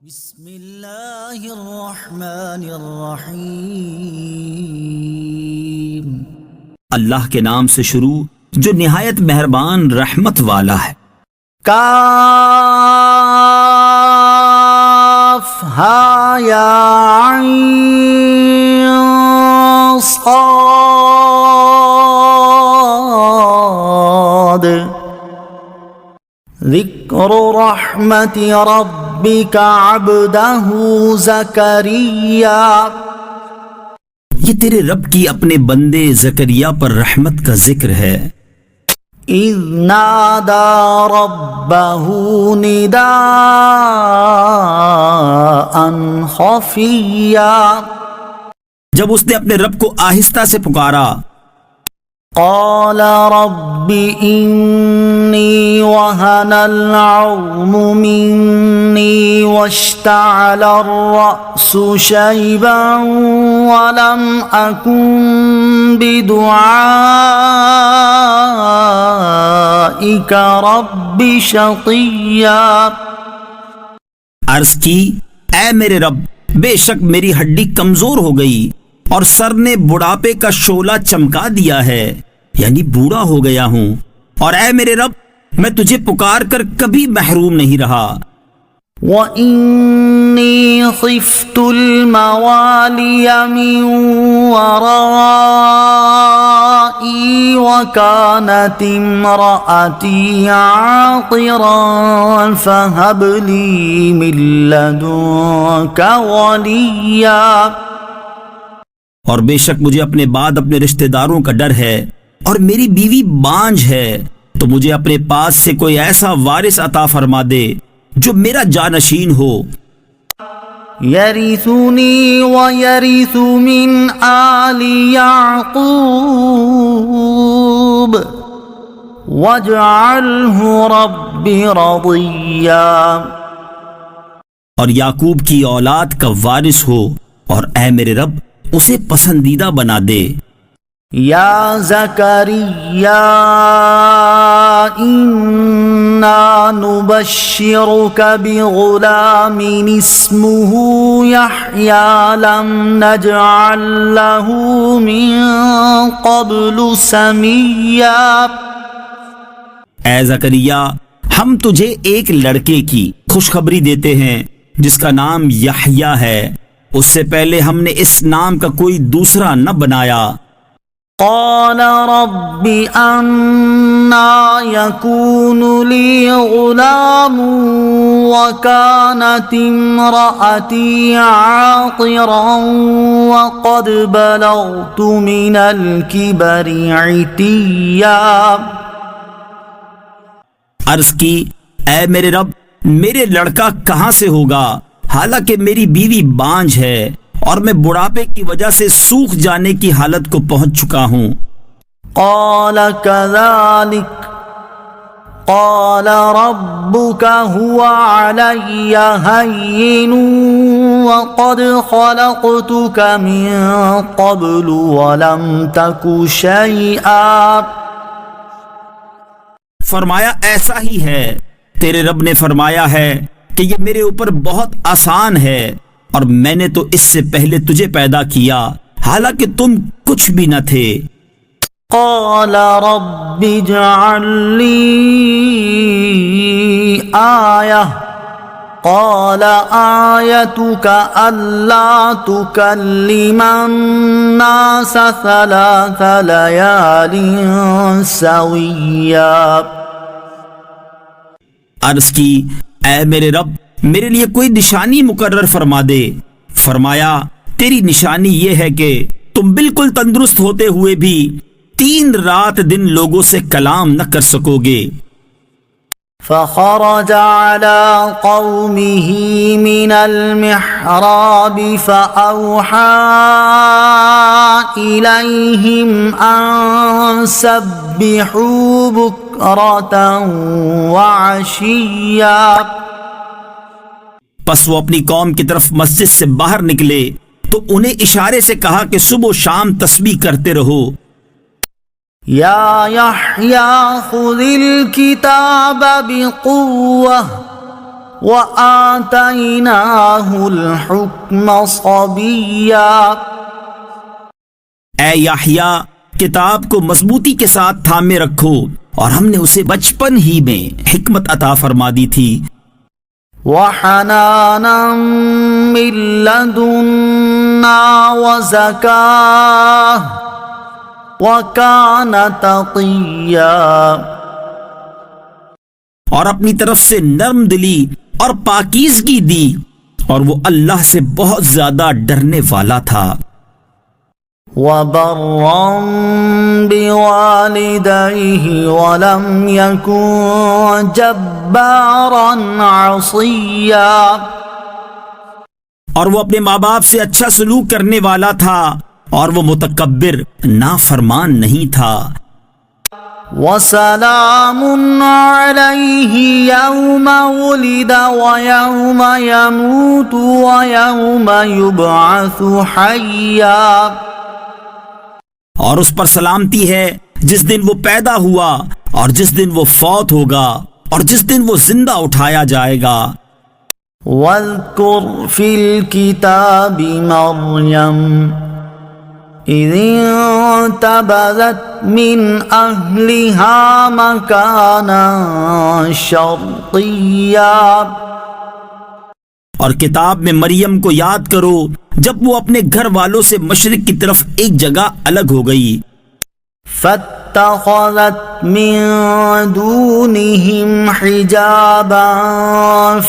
بسم اللہ الرحمن الرحیم۔ اللہ کے نام سے شروع جو نہایت مہربان رحمت والا ہے۔ کاف ہا یا عین صاد ذکر رحمت ربک عبدہ زکریا۔ یہ تیرے رب کی اپنے بندے زکریا پر رحمت کا ذکر ہے۔ اذ نادى ربه نداء خفيا، جب اس نے اپنے رب کو آہستہ سے پکارا، قال رب إني وهن العظم مني واشتعل الرأس شيبا ولم أكن بدعائك رب شقيا۔ عرض کی، اے میرے رب، بے شک میری ہڈی کمزور ہو گئی اور سر نے بڑھاپے کا شعلہ چمکا دیا ہے، یعنی بوڑھا ہو گیا ہوں، اور اے میرے رب میں تجھے پکار کر کبھی محروم نہیں رہا۔ وَإِنِّي خِفْتُ الْمَوَالِيَ مِنْ وَرَائِي وَكَانَتِ امْرَأَتِي عَاقِرًا فَهَبْ لِي مِن لَّدُنكَ وَلِيًّا۔ اور بے شک مجھے اپنے بعد اپنے رشتہ داروں کا ڈر ہے، اور میری بیوی بانجھ ہے، تو مجھے اپنے پاس سے کوئی ایسا وارث عطا فرما دے جو میرا جانشین ہو۔ یرثنی ویرث من آل یعقوب واجعلہ رب رضیا۔ اور یعقوب کی اولاد کا وارث ہو، اور اے میرے رب اسے پسندیدہ بنا دے۔ یا زکریا انا نبشرک بغلام اسمہ یحییٰ لم نجعل له من قبل سمیا۔ اے زکریا، ہم تجھے ایک لڑکے کی خوشخبری دیتے ہیں جس کا نام یحییٰ ہے، اس سے پہلے ہم نے اس نام کا کوئی دوسرا نہ بنایا۔ قال رب أنا يكون لي غلام وكانت امرأتي عاقرا وقد بلغت من الكبر عتيا۔ عرض کی، اے میرے رب، میرے لڑکا کہاں سے ہوگا، حالانکہ میری بیوی بانجھ ہے اور میں بڑھاپے کی وجہ سے سوکھ جانے کی حالت کو پہنچ چکا ہوں۔ قال كذلك قال ربك هو علي هين وقد خلقتك من قبل ولم تك شيئا۔ فرمایا، ایسا ہی ہے، تیرے رب نے فرمایا ہے کہ یہ میرے اوپر بہت آسان ہے، اور میں نے تو اس سے پہلے تجھے پیدا کیا حالانکہ تم کچھ بھی نہ تھے۔ قال رب اجعل لي آية قال آيتك ألا تكلم الناس 3 ليال سويا۔ عرض کی، اے میرے رب، میرے لیے کوئی نشانی مقرر فرما دے۔ فرمایا، تیری نشانی یہ ہے کہ تم بالکل تندرست ہوتے ہوئے بھی 3 رات دن لوگوں سے کلام نہ کر سکو گے۔ فخرج على قومه من المحراب فأوحى إليهم أن سبحوا بكرة وعشيا۔ پس وہ اپنی قوم کی طرف مسجد سے باہر نکلے تو انہیں اشارے سے کہا کہ صبح و شام تسبیح کرتے رہو۔ یا یحییٰ خذ الکتاب بقوة وآتيناه الحكم صبيا. اے یحییٰ، کتاب کو مضبوطی کے ساتھ تھامے رکھو، اور ہم نے اسے بچپن ہی میں حکمت عطا فرما دی تھی، وحنانا من لدنا وزكاة وكان تقيا. اور اپنی طرف سے نرم دلی اور پاکیزگی دی، اور وہ اللہ سے بہت زیادہ ڈرنے والا تھا. وبرا بوالديه ولم يكن جبارا عصيا. اور وہ اپنے ماں باپ سے اچھا سلوک کرنے والا تھا، اور وہ متکبر نافرمان نہیں تھا. وسلام عليه يوم ولد ويوم يموت ويوم يبعث حيا. اور اس پر سلامتی ہے جس دن وہ پیدا ہوا، اور جس دن وہ فوت ہوگا، اور جس دن وہ زندہ اٹھایا جائے گا. واذكر في الكتاب مريم إذ انتبذت من أهلها مكانا شرقيا. اور کتاب میں مریم کو یاد کرو جب وہ اپنے گھر والوں سے مشرق کی طرف ایک جگہ الگ ہو گئی. فاتخذت من دونهم حجابا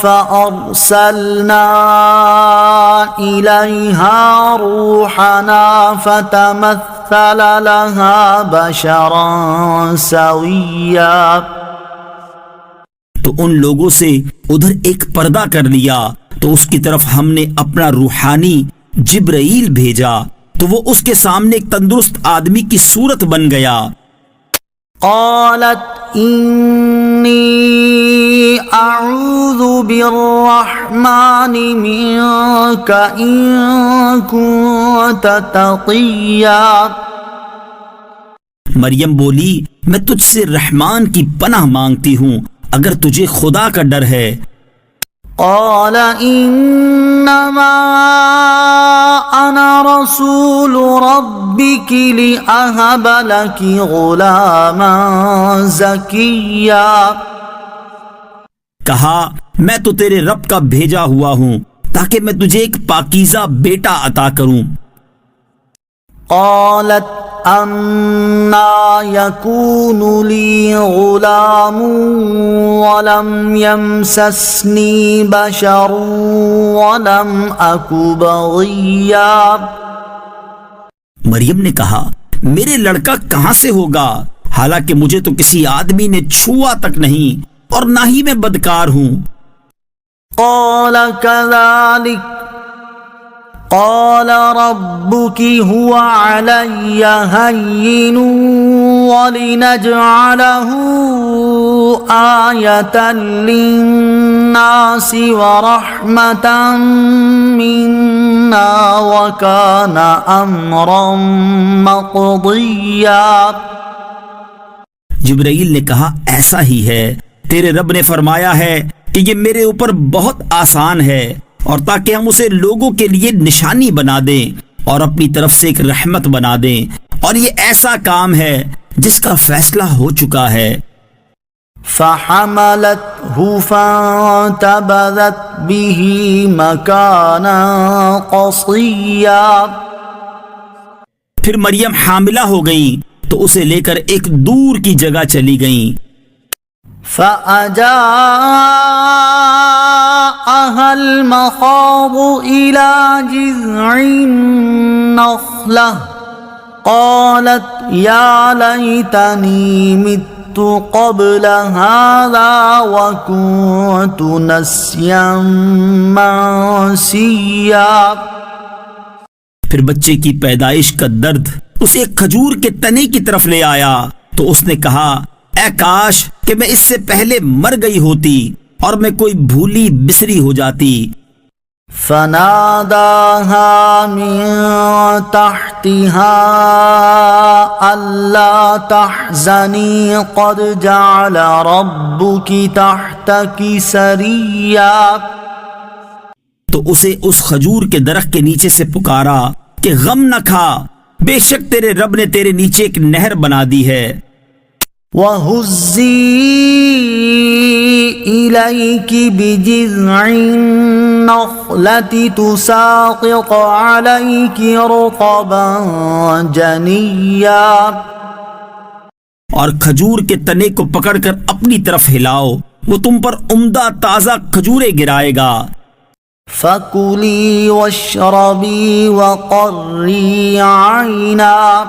فأرسلنا إليها روحنا فتمثل لها بشرا سويا. تو ان لوگوں سے ادھر ایک پردہ کر لیا، تو اس کی طرف ہم نے اپنا روحانی جبرائیل بھیجا، تو وہ اس کے سامنے ایک تندرست آدمی کی صورت بن گیا. قالت إني أعوذ بالرحمن منك إن كنت تقيا. مریم بولی، میں تجھ سے رحمان کی پناہ مانگتی ہوں اگر تجھے خدا کا ڈر ہے. قال إنما أنا رسول ربك لأهب لك غلاما زكيا. کہا، میں تو تیرے رب کا بھیجا ہوا ہوں تاکہ میں تجھے ایک پاکیزہ بیٹا عطا کروں. قالت أنا يكون لي غلام ولم يمسسني بشر ولم أك بغيا. مریم نے کہا، میرے لڑکا کہاں سے ہوگا، حالانکہ مجھے تو کسی آدمی نے چھوا تک نہیں، اور نہ ہی میں بدکار ہوں. قال كذلك قال ربك هو علي هين ولنجعله آية للناس ورحمة منا وكان أمرا مقضيا. جبرائیل نے کہا، ایسا ہی ہے، تیرے رب نے فرمایا ہے کہ یہ میرے اوپر بہت آسان ہے، اور تاکہ ہم اسے لوگوں کے لیے نشانی بنا دیں اور اپنی طرف سے ایک رحمت بنا دیں، اور یہ ایسا کام ہے جس کا فیصلہ ہو چکا ہے. فحملته فانتبذت به مكانا قصيا. پھر مریم حاملہ ہو گئی تو اسے لے کر ایک دور کی جگہ چلی گئیں. فأجاءها المخاض إلى جذع النخلة قالت يا ليتني مت قبل هذا وكنت نسيا منسيا. پھر بچے کی پیدائش کا درد اسے ایک کھجور کے تنے کی طرف لے آیا، تو اس نے کہا، اے کاش کہ میں اس سے پہلے مر گئی ہوتی اور میں کوئی بھولی بسری ہو جاتی. فناداها من تحتها ألا تحزني قد جعل ربك تحتك سريا، تو اسے اس کھجور کے درخت کے نیچے سے پکارا کہ غم نہ کھا، بے شک تیرے رب نے تیرے نیچے ایک نہر بنا دی ہے۔ وَهُزِّي إِلَيْكِ بِجِذْعِ النَّخْلَةِ تُسَاقِطْ عَلَيْكِ رُطَبًا جَنِيًّا، اور کھجور کے تنے کو پکڑ کر اپنی طرف ہلاؤ، وہ تم پر عمدہ تازہ کھجوریں گرائے گا۔ فَكُلِي وَاشْرَبِي وَقَرِّي عَيْنًا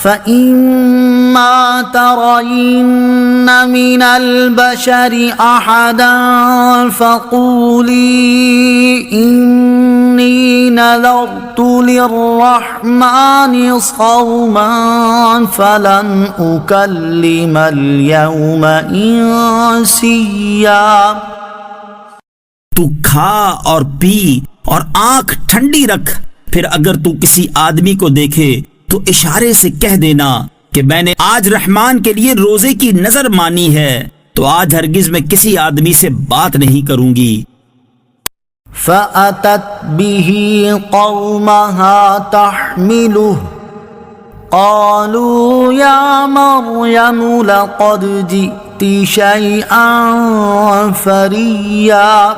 فَإِمَّا تَرَيِنَّ مِنَ الْبَشَرِ أَحَدًا فَقُولِي إِنِّي نَذَرْتُ لِلرَّحْمَنِ صَوْمًا فَلَنْ أُكَلِّمَ الْيَوْمَ إِنسِيًّا۔ تو کھا اور پی اور آنکھ ٹھنڈی رکھ، پھر اگر تو کسی آدمی کو دیکھے تو اشارے سے کہہ دینا کہ میں نے آج رحمان کے لیے روزے کی نظر مانی ہے، تو آج ہرگز میں کسی آدمی سے بات نہیں کروں گی۔ فَأَتَتْ بِهِ قَوْمَهَا تَحْمِلُهُ قَالُوا يَا مَرْيَمُ لَقَدْ جِئْتِ شَيْئًا فَرِيًّا۔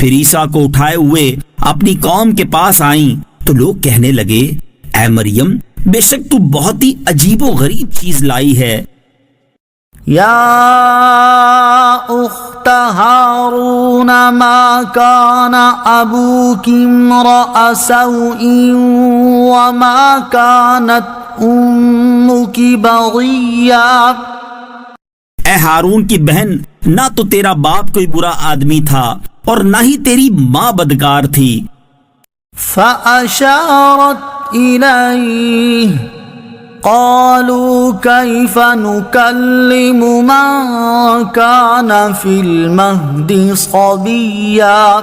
پھر عیسیٰ کو اٹھائے ہوئے اپنی قوم کے پاس آئیں تو لوگ کہنے لگے، اے مریم، بے شک تو بہت ہی عجیب و غریب چیز لائی ہے۔ یا اخت ہارون ما کان ابوک امرأ سوء وما کانت امک بغیا۔ اے ہارون کی بہن، نہ تو تیرا باپ کوئی برا آدمی تھا اور نہ ہی تیری ماں بدکار تھی۔ فأشارت إليه قالوا كيف نكلم من كان في المهد صبيا۔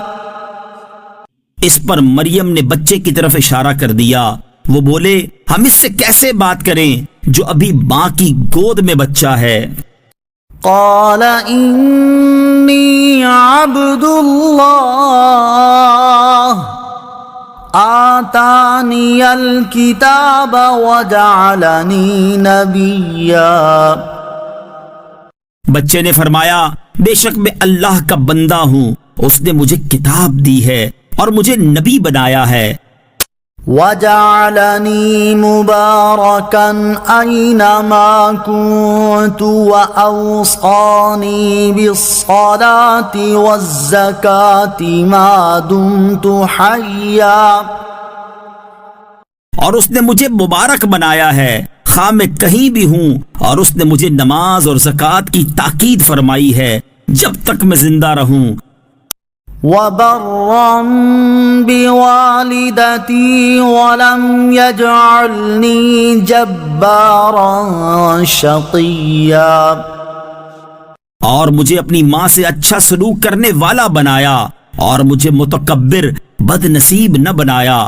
اس پر مریم نے بچے کی طرف اشارہ کر دیا، وہ بولے ہم اس سے کیسے بات کریں جو ابھی ماں کی گود میں بچہ ہے۔ قال إني عبد الله آتانی الکتاب وجعلنی نبیا۔ بچے نے فرمایا، بے شک میں اللہ کا بندہ ہوں، اس نے مجھے کتاب دی ہے اور مجھے نبی بنایا ہے۔ وجعلنی مبارکا اینما کنت واوصانی بالصلاة والزکاة ما دمت حیا۔ اور اس نے مجھے مبارک بنایا ہے خواہ میں کہیں بھی ہوں، اور اس نے مجھے نماز اور زکوٰۃ کی تاکید فرمائی ہے جب تک میں زندہ رہوں۔ وَبَرًّا بِوَالِدَتِي وَلَمْ يَجْعَلْنِي جَبَّارًا شَقِيًّا۔ اور مجھے اپنی ماں سے اچھا سلوک کرنے والا بنایا اور مجھے متکبر بد نصیب نہ بنایا۔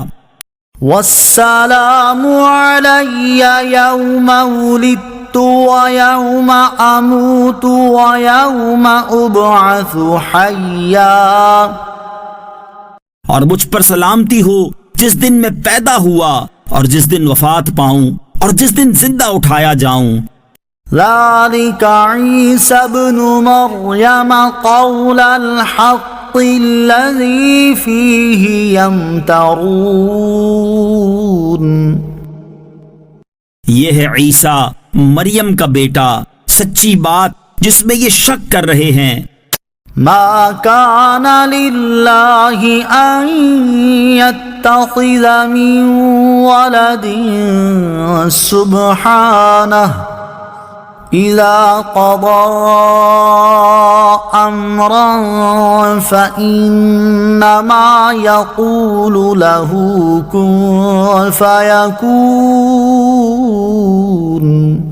وَالسَّلَامُ عَلَيَّ يَوْمَ وُلِدتُّ وَيَوْمَ أَمُوتُ وَيَوْمَ أُبْعَثُ حَيًّا۔ اور مجھ پر سلامتی ہو جس دن میں پیدا ہوا اور جس دن وفات پاؤں اور جس دن زندہ اٹھایا جاؤں۔ ذَلِكَ عِيسَى ابْنُ مَرْيَمَ قَوْلَ الْحَقِّ الَّذِي فِيهِ يَمْتَرُونَ۔ یہ ہے عیسیٰ مریم کا بیٹا، سچی بات جس میں یہ شک کر رہے ہیں۔ ما كان لله أن يتخذ من ولد سبحانه إذا قضى أمرا فإنما يقول له كن فيكون۔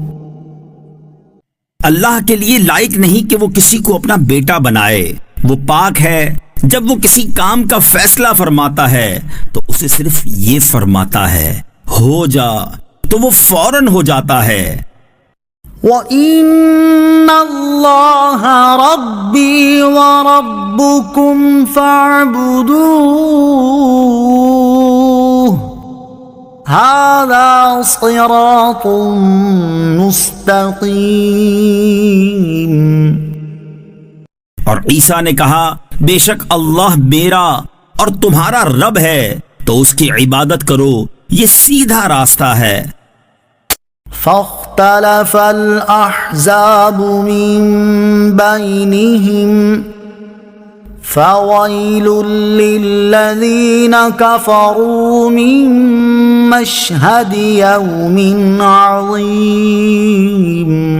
اللہ کے لیے لائق نہیں کہ وہ کسی کو اپنا بیٹا بنائے، وہ پاک ہے جب وہ کسی کام کا فیصلہ فرماتا ہے تو اسے صرف یہ فرماتا ہے ہو جا، تو وہ فوراً ہو جاتا ہے۔ وَإِنَّ اللَّهَ رَبِّي وَرَبُّكُمْ فَاعْبُدُوهُ هَذَا صِرَاطٌ مُسْتَقِيمٌ۔ اور عیسیٰ نے کہا بے شک اللہ میرا اور تمہارا رب ہے، تو اس کی عبادت کرو، یہ سیدھا راستہ ہے۔ فاختلف الأحزاب من بينهم فويل للذين كفروا من مشهد يوم عظيم۔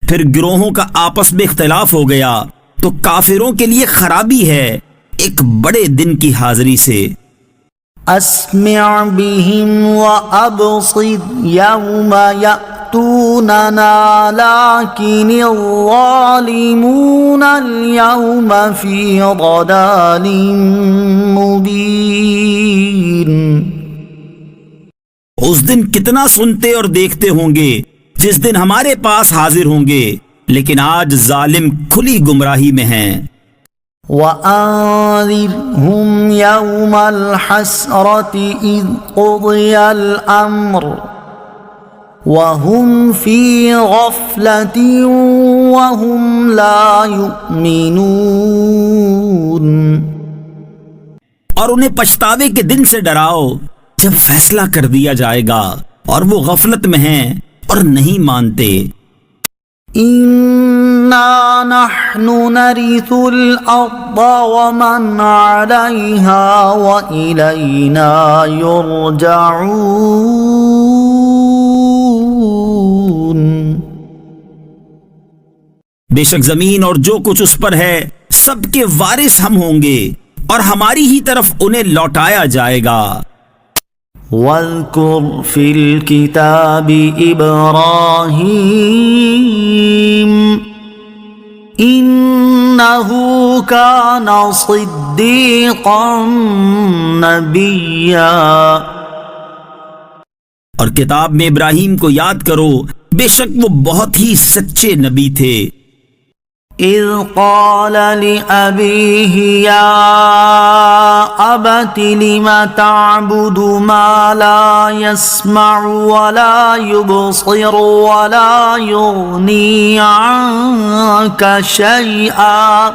پھر گروہوں کا آپس میں اختلاف ہو گیا تو کافروں کے لیے خرابی ہے ایک بڑے دن کی حاضری سے۔ اسمع بهم وابصر يوم يأتوننا لكن الظالمون اليوم في ضلال مبين۔ اس دن کتنا سنتے اور دیکھتے ہوں گے جس دن ہمارے پاس حاضر ہوں گے، لیکن آج ظالم کھلی گمراہی میں ہیں۔ وَأَنذِرْهُمْ يَوْمَ الْحَسْرَةِ إِذْ قُضِيَ الْأَمْرُ وَهُمْ فِي غَفْلَةٍ وَهُمْ لَا يُؤْمِنُونَ۔ اور انہیں پچھتاوے کے دن سے ڈراؤ جب فیصلہ کر دیا جائے گا اور وہ غفلت میں ہیں اور نہیں مانتے۔ إِنَّا نَحْنُ نَرِثُ الْأَرْضَ وَمَنْ عَلَيْهَا وَإِلَيْنَا يُرْجَعُونَ۔ بے شک زمین اور جو کچھ اس پر ہے سب کے وارث ہم ہوں گے اور ہماری ہی طرف انہیں لوٹایا جائے گا۔ وَاذْكُرْ فِي الْكِتَابِ إِبْرَاهِيمَ إِنَّهُ كَانَ صِدِّيقًا نَبِيًّا۔ اور کتاب میں ابراہیم کو یاد کرو، بے شک وہ بہت ہی سچے نبی تھے۔ إِذْ قَالَ لِأَبِيهِ يَا أَبَتِ لِمَ تَعْبُدُ مَا لَا يَسْمَعُ وَلَا يُبْصِرُ وَلَا يُغْنِي عَنكَ شَيْئًا۔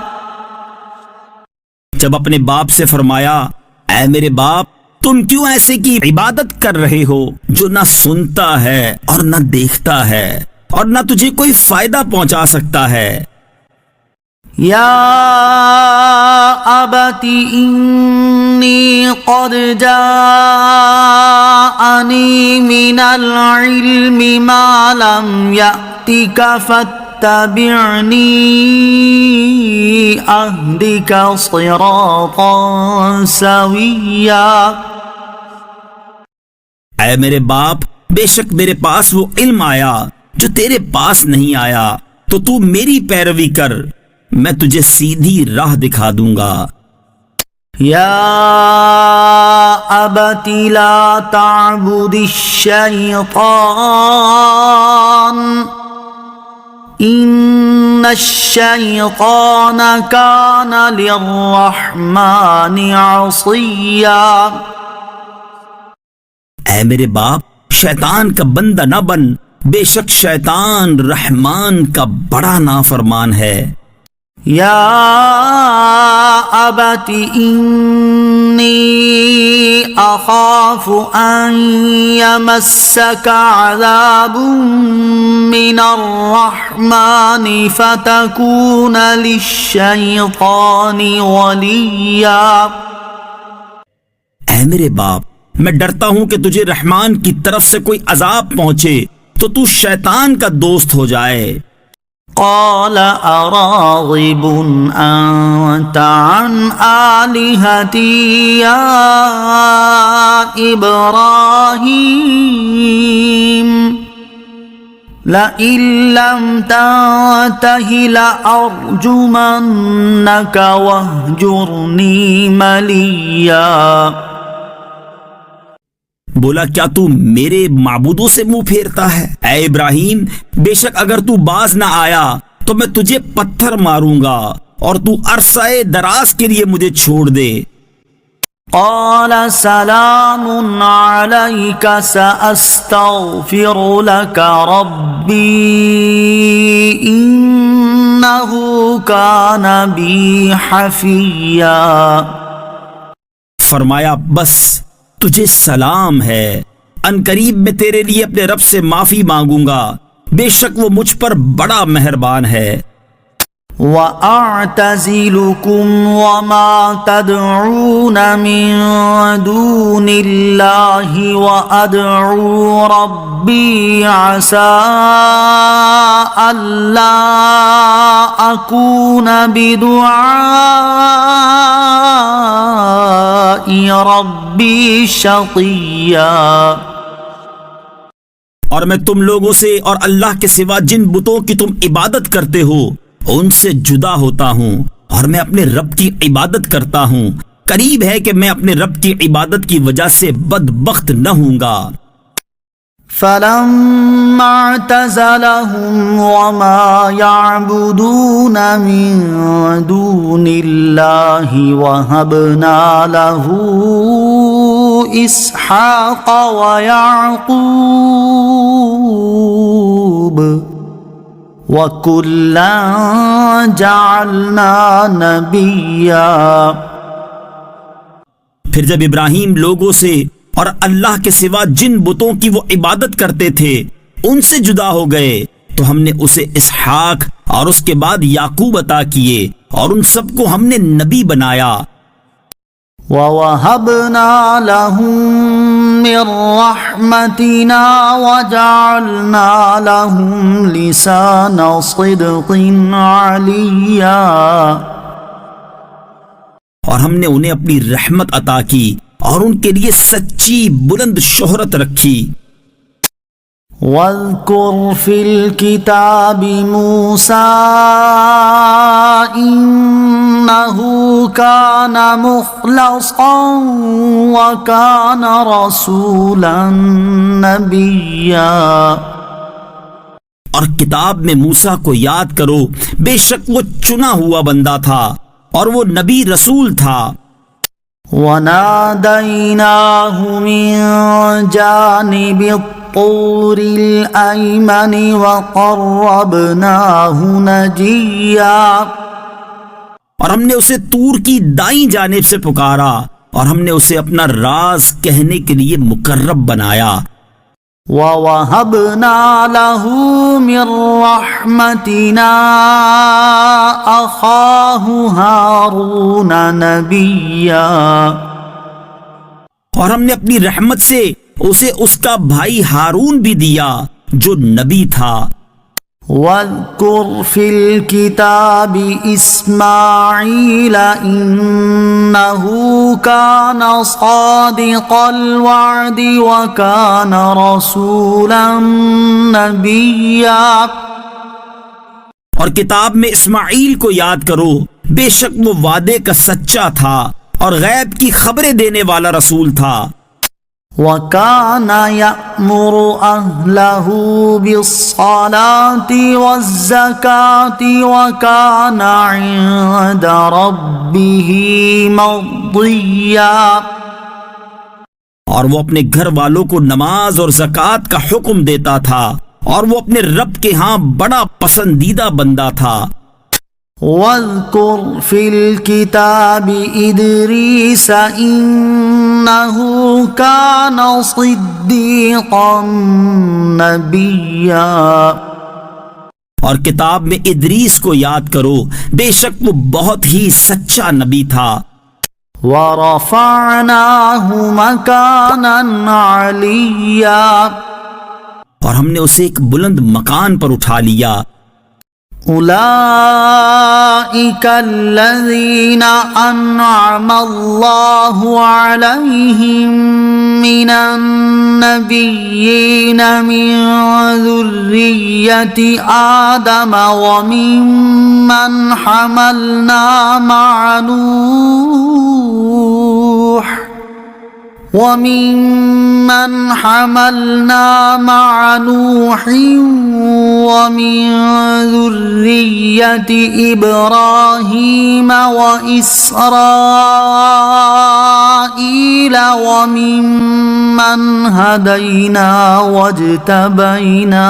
جب اپنے باپ سے فرمایا اے میرے باپ، تم کیوں ایسے کی عبادت کر رہے ہو جو نہ سنتا ہے اور نہ دیکھتا ہے اور نہ تجھے کوئی فائدہ پہنچا سکتا ہے۔ یا ابت انی قد جاءنی من العلم ما لم یأتک فاتبعنی اہدک صراطا سویا۔ اے میرے باپ، بے شک میرے پاس وہ علم آیا جو تیرے پاس نہیں آیا، تو تو میری پیروی کر، میں تجھے سیدھی راہ دکھا دوں گا۔ یا ابت لا تعبد الشیطان ان الشیطان کان للرحمن عصیا۔ اے میرے باپ، شیطان کا بندہ نہ بن، بے شک شیطان رحمان کا بڑا نافرمان ہے۔ یا ابت انی اخاف ان یمسک عذاب من الرحمن فتکون للشیطان ولیا۔ اے میرے باپ، میں ڈرتا ہوں کہ تجھے رحمان کی طرف سے کوئی عذاب پہنچے تو تو شیطان کا دوست ہو جائے۔ قال اراغب انت عن آلہتی یا ابراہیم لئن لم تنته لأرجمنك واهجرني مليا. بولا کیا تو میرے معبودوں سے منہ پھیرتا ہے؟ اے ابراہیم، بے شک اگر تو باز نہ آیا تو میں تجھے پتھر ماروں گا اور تو عرصہ دراز کے لیے مجھے چھوڑ دے. قال سلام عليك سأستغفر لك ربي إنه كان بي حفيا. فرمایا بس تجھے سلام ہے، ان قریب میں تیرے لیے اپنے رب سے معافی مانگوں گا، بے شک وہ مجھ پر بڑا مہربان ہے. وَأَعْتَزِلُكُمْ وَمَا تَدْعُونَ مِن دُونِ اللَّهِ وَأَدْعُو رَبِّي عَسَىٰ أَلَّا أَكُونَ بِدُعَاءِ رَبِّي شَقِيًّا. اور میں تم لوگوں سے اور اللہ کے سوا جن بتوں کی تم عبادت کرتے ہو ان سے جدا ہوتا ہوں، اور میں اپنے رب کی عبادت کرتا ہوں، قریب ہے کہ میں اپنے رب کی عبادت کی وجہ سے بدبخت نہ ہوں گا. فَلَمَّا اعْتَزَلَهُمْ وَمَا يَعْبُدُونَ مِن دُونِ اللَّهِ وَهَبْنَا لَهُ إِسْحَاقَ وَيَعْقُوبَ وَكُلًّا جَعَلْنَا نَبِيًّا. پھر جب ابراہیم لوگوں سے اور اللہ کے سوا جن بتوں کی وہ عبادت کرتے تھے ان سے جدا ہو گئے تو ہم نے اسے اسحاق اور اس کے بعد یعقوب عطا کیے اور ان سب کو ہم نے نبی بنایا. وَوَهَبْنَا لَهُم مِّن رَّحْمَتِنَا وَجَعَلْنَا لَهُمْ لِسَانَ صِدْقٍ عَلِيًّا. اور ہم نے انہیں اپنی رحمت عطا کی اور ان کے لیے سچی بلند شہرت رکھی. وَاذْكُرْ فِي الْكِتَابِ مُوسَىٰ إِنَّهُ كَانَ مُخْلَصًا وَكَانَ رَسُولًا نَبِيًّا. اور کتاب میں موسیٰ کو یاد کرو، بے شک وہ چنا ہوا بندہ تھا اور وہ نبی رسول تھا. وَنَادَيْنَاهُ مِن جَانِبِ الطُّورِ الْأَيْمَنِ وَقَرَّبْنَاهُ نَجِيًّا. اور ہم نے اسے طور کی دائیں جانب سے پکارا اور ہم نے اسے اپنا راز کہنے کے لیے مقرب بنایا. وَوَهَبْنَا لَهُ مِن رَّحْمَتِنَا أَخَاهُ هَارُونَ نَبِيًّا. اور ہم نے اپنی رحمت سے اسے اس کا بھائی ہارون بھی دیا جو نبی تھا. وَاذْكُرْ فِي الْكِتَابِ إِسْمَاعِيلَ إِنَّهُ كَانَ صَادِقَ الْوَعْدِ وَكَانَ رَسُولًا نَبِيًّا. اور کتاب میں اسماعیل کو یاد کرو، بے شک وہ وعدے کا سچا تھا اور غیب کی خبریں دینے والا رسول تھا. وَكَانَ يَأْمُرُ أَهْلَهُ بِالصَّلَاةِ وَالزَّكَاةِ وَكَانَ عِندَ رَبِّهِ مَرْضِيًّا. اور وہ اپنے گھر والوں کو نماز اور زکوٰۃ کا حکم دیتا تھا اور وہ اپنے رب کے ہاں بڑا پسندیدہ بندہ تھا. وَاذْكُرْ فِي الْكِتَابِ إِدْرِيسَ إِنَّهُ كَانَ صِدِّيقًا نَبِيًّا. اور کتاب میں ادریس کو یاد کرو، بے شک وہ بہت ہی سچا نبی تھا. وَرَفَعْنَاهُ مَكَانًا عَلِيًّا. اور ہم نے اسے ایک بلند مکان پر اٹھا لیا. أولئك الذين أنعم الله عليهم من النبيين من ذرية آدم وممن حملنا مع نوح ومن ذرية إبراهيم وإسرائيل وممن هدينا واجتبينا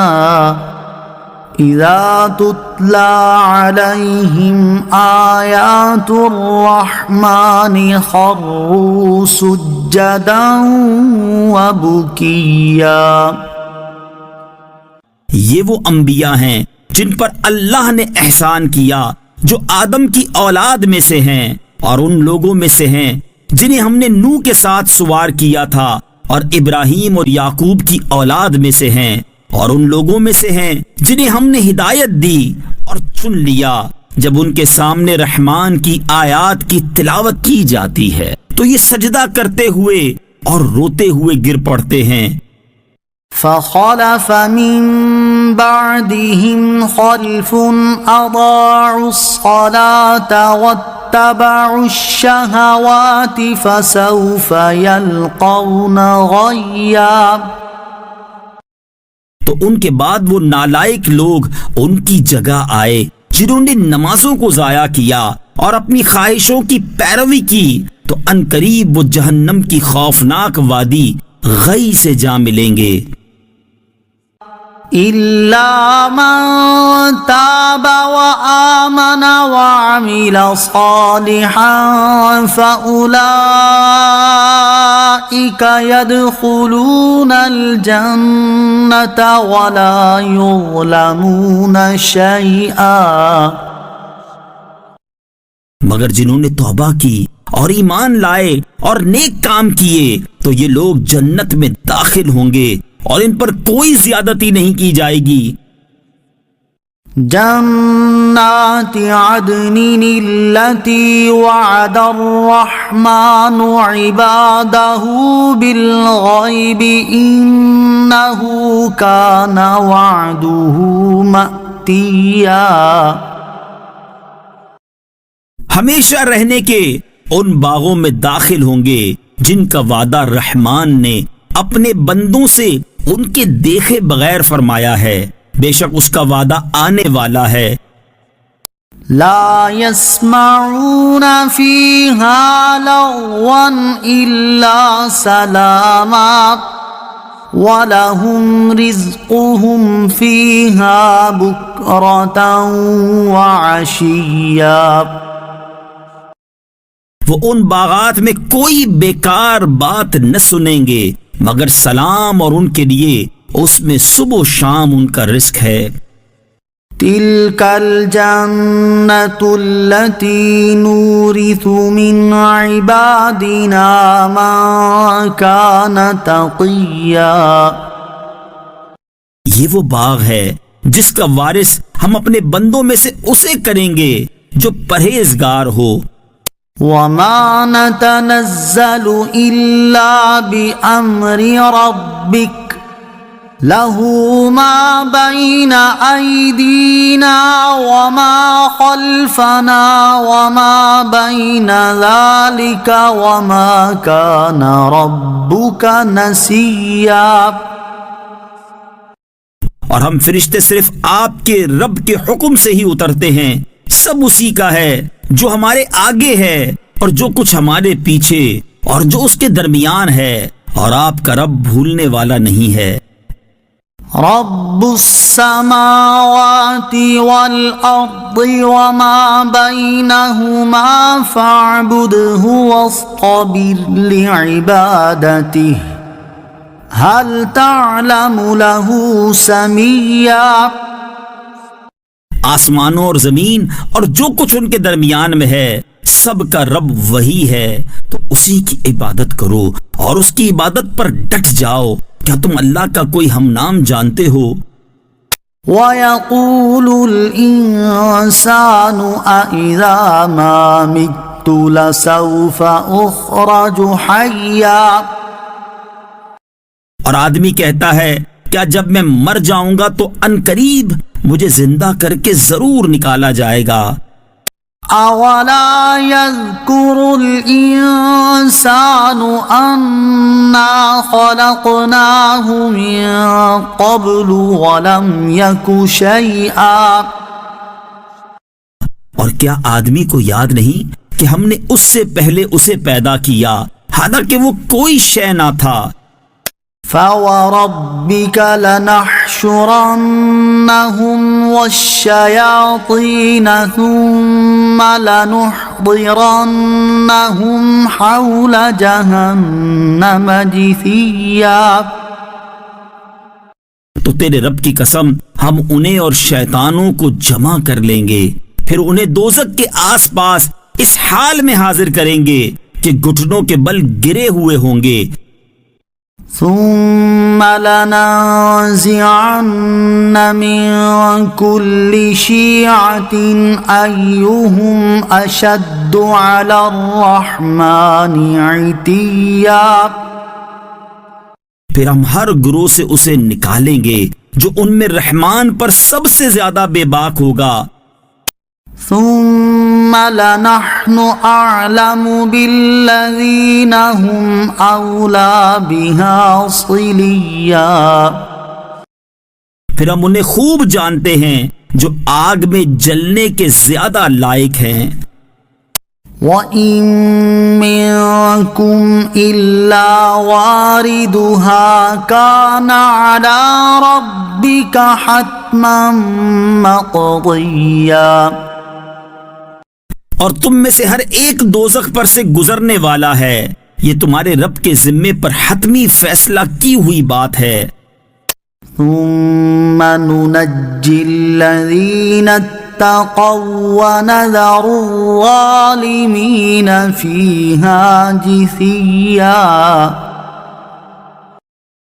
إذا تتلى عليهم آيات الرحمن خروا سجدا وبكيا۔ یہ وہ انبیاء ہیں جن پر اللہ نے احسان کیا، جو آدم کی اولاد میں سے ہیں، اور ان لوگوں میں سے ہیں جنہیں ہم نے نوح کے ساتھ سوار کیا تھا، اور ابراہیم اور یعقوب کی اولاد میں سے ہیں، اور ان لوگوں میں سے ہیں جنہیں ہم نے ہدایت دی اور چن لیا جب ان کے سامنے رحمان کی آیات کی تلاوت کی جاتی ہے تو یہ سجدہ کرتے ہوئے اور روتے ہوئے گر پڑتے ہیں۔ فخلف من بعدهم خلف أضاعوا الصلاة واتبعوا الشهوات فسوف يلقون غيا۔ تو ان کے بعد وہ نالائق لوگ ان کی جگہ آئے جنہوں نے نمازوں کو ضائع کیا اور اپنی خواہشوں کی پیروی کی، تو عنقریب وہ جہنم کی خوفناک وادی غی سے جا ملیں گے۔ إلا من تاب وآمن وعمل صالحا فأولئك يدخلون الجنة ولا يظلمون شيئا۔ مگر جنہوں نے توبہ کی اور ایمان لائے اور نیک کام کیے تو یہ لوگ جنت میں داخل ہوں گے اور ان پر کوئی زیادتی نہیں کی جائے گی۔ جنات عدن التي وعد الرحمن عباده بالغيب إنه كان وعده مأتيا۔ ہمیشہ رہنے کے ان باغوں میں داخل ہوں گے جن کا وعدہ رحمان نے اپنے بندوں سے ان کے دیکھے بغیر فرمایا ہے، بے شک اس کا وعدہ آنے والا ہے۔ لا يسمعون فيها لغوا إلا سلاما وَلَهُمْ رِزْقُهُمْ فِيهَا بُكْرَةً وَعَشِيًّا۔ وہ ان باغات میں کوئی بیکار بات نہ سنیں گے مگر سلام، اور ان کے لیے اس میں صبح و شام ان کا رزق ہے۔ تِلْكَ الْجَنَّةُ الَّتِي نُورِثُ مِنْ عِبَادِنَا مَنْ كَانَ تَقِيًّا۔ یہ وہ باغ ہے جس کا وارث ہم اپنے بندوں میں سے اسے کریں گے جو پرہیزگار ہو۔ وَمَا نَتَنَزَّلُ إِلَّا بِأَمْرِ رَبِّكَ لَهُ مَا بَيْنَ أَيْدِينَا وَمَا خَلْفَنَا وَمَا بَيْنَ ذَلِكَ وَمَا كَانَ رَبُّكَ نَسِيًّا۔ اور ہم فرشتے صرف آپ کے رب کے حکم سے ہی اترتے ہیں، سب اسی کا ہے جو ہمارے آگے ہے اور جو کچھ ہمارے پیچھے اور جو اس کے درمیان ہے، اور آپ کا رب بھولنے والا نہیں ہے۔ رب السماوات والأرض وما بينهما فاعبده واصطبر لعبادته هل تعلم له سميا۔ آسمانوں اور زمین اور جو کچھ ان کے درمیان میں ہے سب کا رب وہی ہے، تو اسی کی عبادت کرو اور اس کی عبادت پر ڈٹ جاؤ۔ کیا تم اللہ کا کوئی ہم نام جانتے ہو؟ وَيَقُولُ الْإِنسَانُ أَإِذَا مَا مِتُّ لَسَوْفَ أُخْرَجُ حَيًّا۔ اور آدمی کہتا ہے کیا جب میں مر جاؤں گا تو عنقریب مجھے زندہ کر کے ضرور نکالا جائے گا۔ أَوَلَا يَذْكُرُ الْإِنسَانُ أَنَّا خَلَقْنَاهُ مِن قَبْلُ وَلَمْ يَكُ شَيْئًا۔ اور کیا آدمی کو یاد نہیں کہ ہم نے اس سے پہلے اسے پیدا کیا حالانکہ وہ کوئی شے نہ تھا۔ فَوَرَبِّكَ لَنَحْشُرَنَّهُمْ وَالشَّيَاطِينَ ثُمَّ لَنُحْضِرَنَّهُمْ حَوْلَ جَهَنَّمَ جِثِيًّا۔ تو تیرے رب کی قسم ہم انہیں اور شیطانوں کو جمع کر لیں گے، پھر انہیں دوزخ کے آس پاس اس حال میں حاضر کریں گے کہ گھٹنوں کے بل گرے ہوئے ہوں گے۔ ثم لننزعن من كل شيعة أيهم أشد على الرحمن عتيا۔ پھر ہم ہر گروہ سے اسے نکالیں گے جو ان میں رحمان پر سب سے زیادہ بے باک ہوگا۔ ثم لنحن أعلم بالذين هم أولى بها صليا۔ پھر ہم انہیں خوب جانتے ہیں جو آگ میں جلنے کے زیادہ لائق ہیں۔ وَإِن مِّنكُمْ إِلَّا وَارِدُهَا كَانَ عَلَى رَبِّكَ حَتْمًا مَّقْضِيًّا۔ اور تم میں سے ہر ایک دوزخ پر سے گزرنے والا ہے، یہ تمہارے رب کے ذمے پر حتمی فیصلہ کی ہوئی بات ہے۔ ثُمَّ نُنَجِّي الَّذِينَ اتَّقَوْا وَنَذَرُ الظَّالِمِينَ فِيهَا جِثِيًّا۔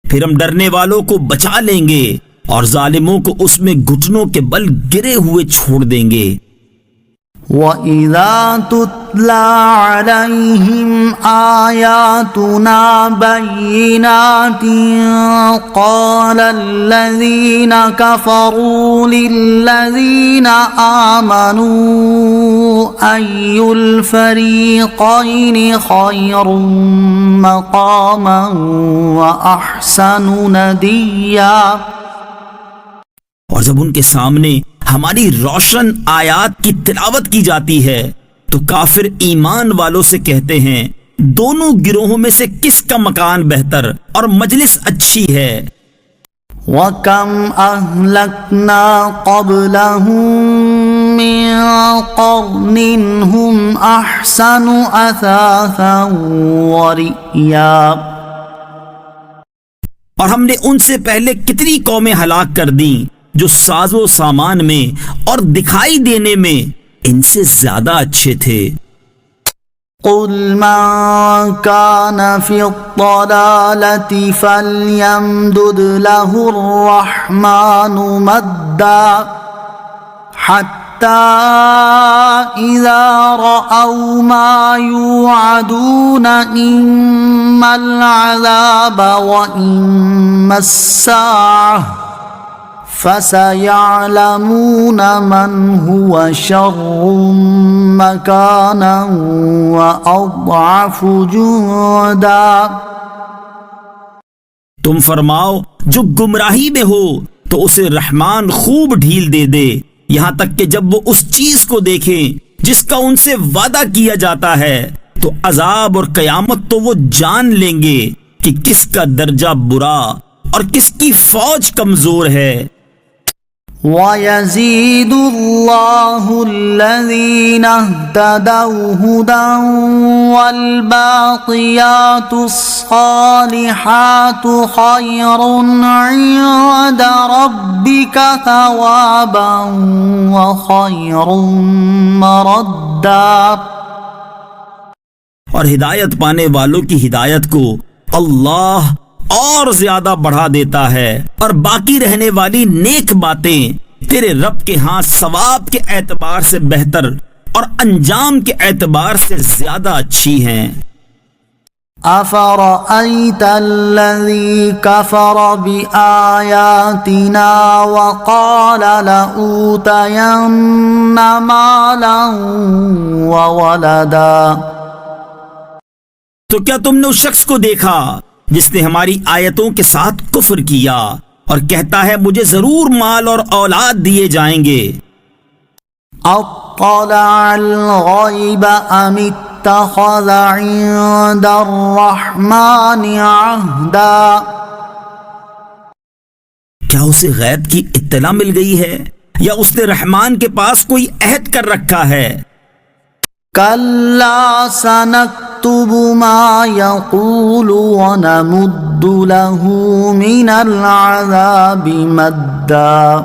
پھر ہم ڈرنے والوں کو بچا لیں گے اور ظالموں کو اس میں گھٹنوں کے بل گرے ہوئے چھوڑ دیں گے۔ وَإِذَا تُتْلَى عَلَيْهِمْ آيَاتُنَا بَيِّنَاتٍ قَالَ الَّذِينَ كَفَرُوا لِلَّذِينَ آمَنُوا أَيُّ الْفَرِيقَيْنِ خَيْرٌ مَّقَامًا وَأَحْسَنُ نَدِيًّا۔ اور جب ان کے سامنے ہماری روشن آیات کی تلاوت کی جاتی ہے تو کافر ایمان والوں سے کہتے ہیں دونوں گروہوں میں سے کس کا مکان بہتر اور مجلس اچھی ہے۔ وَكَمْ أَهْلَكْنَا قَبْلَهُم مِّن قَرْنٍ هُمْ أَحْسَنُ أَثَاثًا وَرِئْيًا۔ اور ہم نے ان سے پہلے کتنی قومیں ہلاک کر دیں جو ساز و سامان میں اور دکھائی دینے میں ان سے زیادہ اچھے تھے۔ قُلْ مَن كَانَ فِي الضَّلَالَةِ فَلْيَمْدُدْ لَهُ الرَّحْمَٰنُ مَدًّا حَتَّىٰ إِذَا رَأَوْا مَا يُوعَدُونَ إِمَّا الْعَذَابَ وَإِمَّا السَّاعَةَ فَسَيَعْلَمُونَ مَنْ هُوَ شَرٌّ مَّكَانًا وَأَضْعَفُ جُنْدًا۔ تم فرماؤ جو گمراہی میں ہو تو اسے رحمان خوب ڈھیل دے دے یہاں تک کہ جب وہ اس چیز کو دیکھیں جس کا ان سے وعدہ کیا جاتا ہے تو عذاب اور قیامت تو وہ جان لیں گے کہ کس کا درجہ برا اور کس کی فوج کمزور ہے۔ وَيَزِيدُ اللَّهُ الَّذِينَ اهْتَدَوْا هُدًى وَالْبَاقِيَاتُ الصَّالِحَاتُ خَيْرٌ عِندَ رَبِّكَ ثَوَابًا وَخَيْرٌ مَّرَدًّا۔ اور ہدایت پانے والوں کی ہدایت کو اللہ اور زیادہ بڑھا دیتا ہے، اور باقی رہنے والی نیک باتیں تیرے رب کے ہاں ثواب کے اعتبار سے بہتر اور انجام کے اعتبار سے زیادہ اچھی ہیں۔ أفرأيت الذي كفر بآياتنا وقال لأوتين مالا وولدا۔ تو کیا تم نے اس شخص کو دیکھا جس نے ہماری آیتوں کے ساتھ کفر کیا اور کہتا ہے مجھے ضرور مال اور اولاد دیے جائیں گے؟ اطلع الغیب ام اتخذ عند الرحمن عہدا۔ کیا اسے غیب کی اطلاع مل گئی ہے یا اس نے رحمان کے پاس کوئی عہد کر رکھا ہے؟ کلا سنکتب ما یقول ونمد له من العذاب مدا۔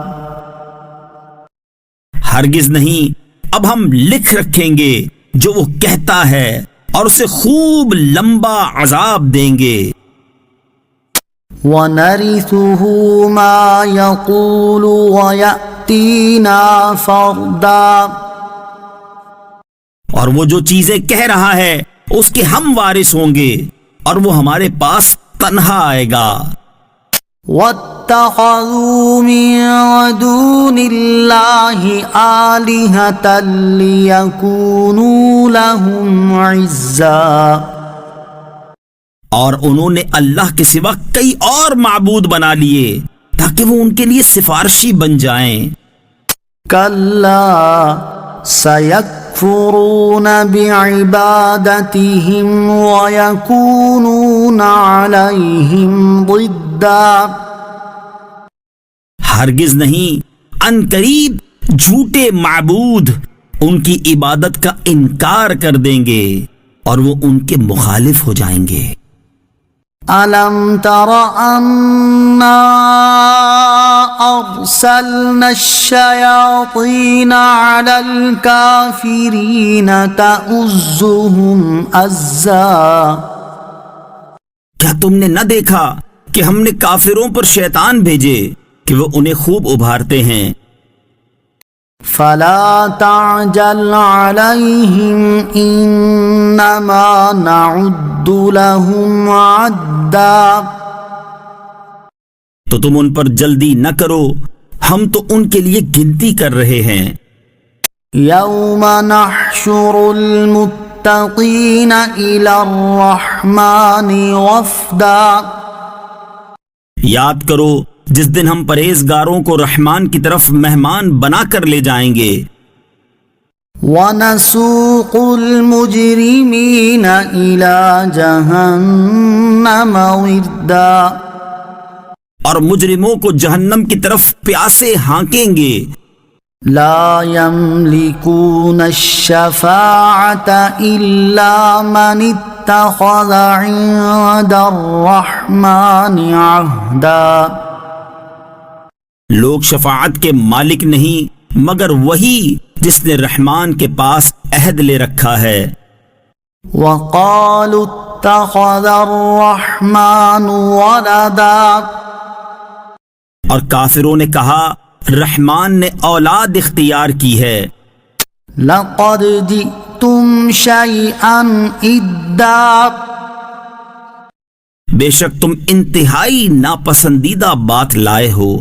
ہرگز نہیں، اب ہم لکھ رکھیں گے جو وہ کہتا ہے اور اسے خوب لمبا عذاب دیں گے۔ وَنَرِثُهُ مَا يَقُولُ وَيَأْتِينَا فَرْدًا۔ اور وہ جو چیزیں کہہ رہا ہے اس کے ہم وارث ہوں گے اور وہ ہمارے پاس تنہا آئے گا۔ وَاتَّخَذُوا مِن دُونِ اللَّهِ آلِهَةً لِيَكُونُوا لَهُمْ عِزًّا۔ اور انہوں نے اللہ کے سوا کئی اور معبود بنا لیے تاکہ وہ ان کے لیے سفارشی بن جائیں۔ کلا سَيَكْفُرُونَ بِعِبَادَتِهِمْ وَيَكُونُونَ عَلَيْهِمْ ضِدًّا۔ ہرگز نہیں، ان قریب جھوٹے معبود ان کی عبادت کا انکار کر دیں گے اور وہ ان کے مخالف ہو جائیں گے۔ أَلَمْ تَرَ أَنَّا أَرْسَلْنَا الشَّيَاطِينَ عَلَى الْكَافِرِينَ تَؤُزُّهُمْ أَزًّا۔ کیا تم نے نہ دیکھا کہ ہم نے کافروں پر شیطان بھیجے کہ وہ انہیں خوب ابھارتے ہیں؟ فَلَا تَعْجَلْ عَلَيْهِمْ إِنَّمَا نَعُدُّ لَهُمْ عَدًّا۔ تو تم ان پر جلدی نہ کرو، ہم تو ان کے لیے گنتی کر رہے ہیں۔ يَوْمَ نَحْشُرُ الْمُتَّقِينَ إِلَى الرَّحْمَنِ وَفْدًا۔ یاد کرو جس دن ہم پرہیزگاروں کو رحمان کی طرف مہمان بنا کر لے جائیں گے۔ وَنَسُوقُ الْمُجْرِمِينَ إِلَى جَهَنَّمَ وِرْدًا۔ اور مجرموں کو جہنم کی طرف پیاسے ہانکیں گے۔ لا يملكون الشفاعة إلا من اتخذ عند الرحمن عهدا۔ لوگ شفاعت کے مالک نہیں مگر وہی جس نے رحمان کے پاس عہد لے رکھا ہے۔ وقالوا اتخذ الرحمن ولدا۔ اور کافروں نے کہا رحمان نے اولاد اختیار کی ہے۔ لقد جئتم شيئا إدا۔ بے شک تم انتہائی ناپسندیدہ بات لائے ہو۔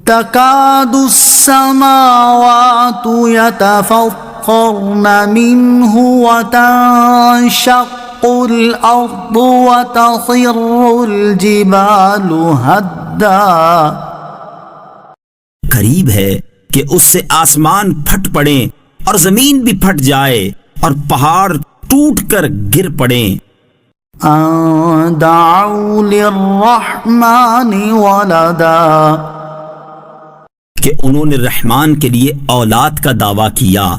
تكاد السماوات يتفطرن منه وتنشق الأرض وتخر الجبال هدا۔ قریب ہے کہ اس سے آسمان پھٹ پڑیں اور زمین بھی پھٹ جائے اور پہاڑ ٹوٹ کر گر پڑیں۔ ان دعوا للرحمن ولدا۔ کہ انہوں نے رحمان کے لیے اولاد کا دعویٰ کیا۔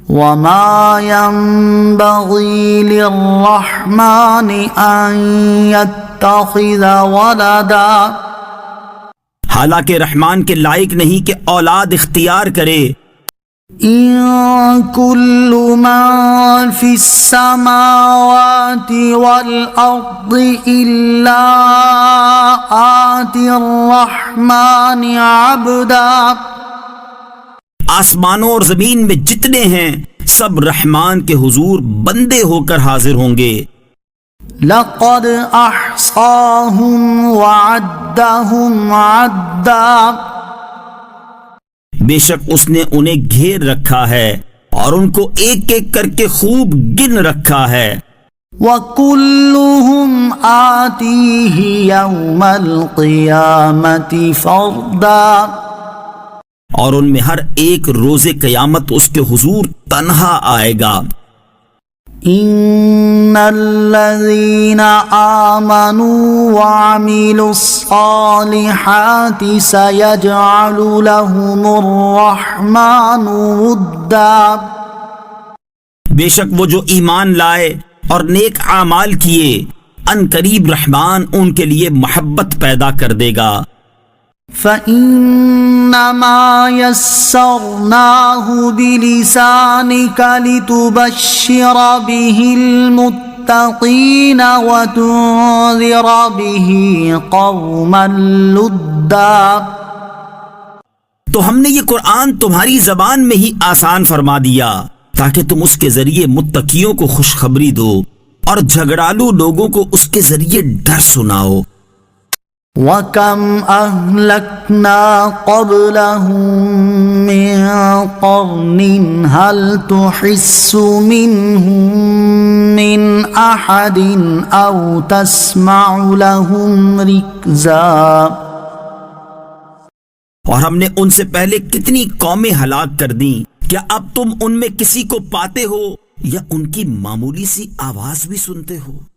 وما ينبغي للرحمن ان يتخذ ولدا۔ حالانکہ رحمان کے لائق نہیں کہ اولاد اختیار کرے۔ إن كل من في السماوات والأرض إلا آتي الرحمن عبدا. آسمانوں اور زمین میں جتنے ہیں سب رحمان کے حضور بندے ہو کر حاضر ہوں گے. لقد أحصاهم وعدهم عدا. بے شک اس نے انہیں گھیر رکھا ہے اور ان کو ایک ایک کر کے خوب گن رکھا ہے. وَكُلُّهُمْ آتِيهِ يَوْمَ الْقِيَامَةِ فَرْدًا. اور ان میں ہر ایک روز قیامت اس کے حضور تنہا آئے گا. إِنَّ الَّذِينَ آمَنُوا وَعَمِلُوا الصَّالِحَاتِ سَيَجْعَلُ لَهُمُ الرَّحْمَنُ وُدًّا. بے شک وہ جو ایمان لائے اور نیک اعمال کیے ان قریب رحمان ان کے لیے محبت پیدا کر دے گا. فَإِنَّمَا يَسَّرْنَاهُ بِلِسَانِكَ لِتُبَشِّرَ بِهِ الْمُتَّقِينَ وَتُنذِرَ بِهِ قَوْمًا لُدًّا. تو ہم نے یہ قرآن تمہاری زبان میں ہی آسان فرما دیا تاکہ تم اس کے ذریعے متقیوں کو خوشخبری دو اور جھگڑالو لوگوں کو اس کے ذریعے ڈر سناؤ. وَكَمْ أَهْلَكْنَا قَبْلَهُم مِّن قَرْنٍ هَلْ تُحِسُّ مِنْهُم مِّنْ أَحَدٍ أَوْ تَسْمَعُ لَهُمْ رِكْزًا. اور ہم نے ان سے پہلے کتنی قومیں ہلاک کر دیں، کیا اب تم ان میں کسی کو پاتے ہو یا ان کی معمولی سی آواز بھی سنتے ہو؟